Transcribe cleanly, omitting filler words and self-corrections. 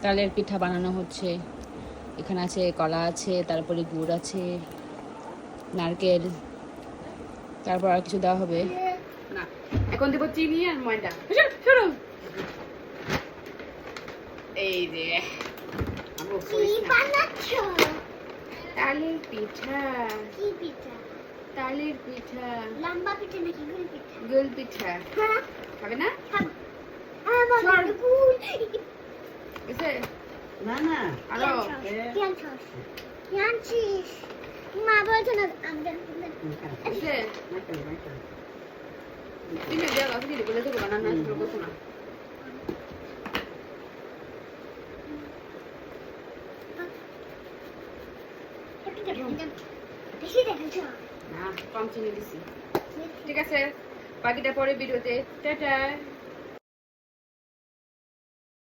তালের পিঠা বানানো হচ্ছে। এখানে আছে কলা আছে, তারপরে গুড় আছে, নারকেল, তারপর আর কিছু দেওয়া হবে না। এখন দেবো চিনি আর ময়দা। এই যে তালের পিঠা। কি পিঠা? তালের পিঠা। লম্বা পিঠা নাকি গোল পিঠা? গোল পিঠা। খাবে না? আমার গোল। এসে না না আরো জানছিস মা বলছে না আমরা এসে তুমি দেওয়া আপনি বলে দেবো বানানো শুরু করছো না। বেশি দেখাচ্ছ না কম চিনি দিছি। ঠিক আছে, বাকিটা পরে ভিডিওতে। টাটা।